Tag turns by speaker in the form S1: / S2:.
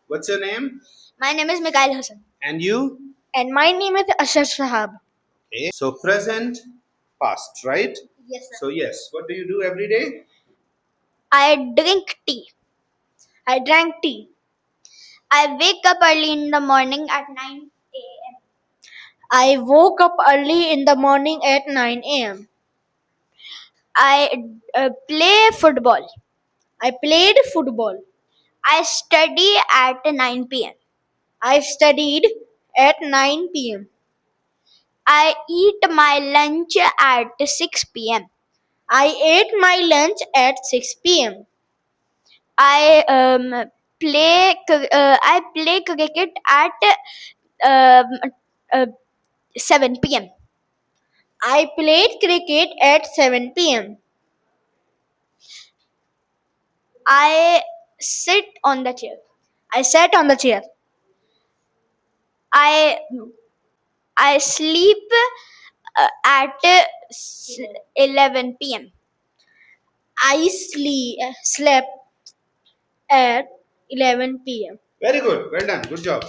S1: What's your name?
S2: My name is Mikhail Hassan.
S1: And you?
S2: And my name is Ashraf Shahab.
S1: Okay. So present, past, right?
S2: Yes, sir.
S1: So yes, what do you do every day?
S2: I drink tea. I drank tea. I wake up early in the morning at 9 a.m. I woke up early in the morning at 9 a.m. I play football. I played football. I study at 9 p.m. I studied at 9 p.m. I eat my lunch at 6 p.m. I ate my lunch at 6 p.m. I play cricket at um, uh, 7 p.m. I played cricket at 7 p.m. I sit on the chair. I sat on the chair. I I sleep at 11 p.m. I slept at 11 p.m.
S1: Very good. Well done. Good job.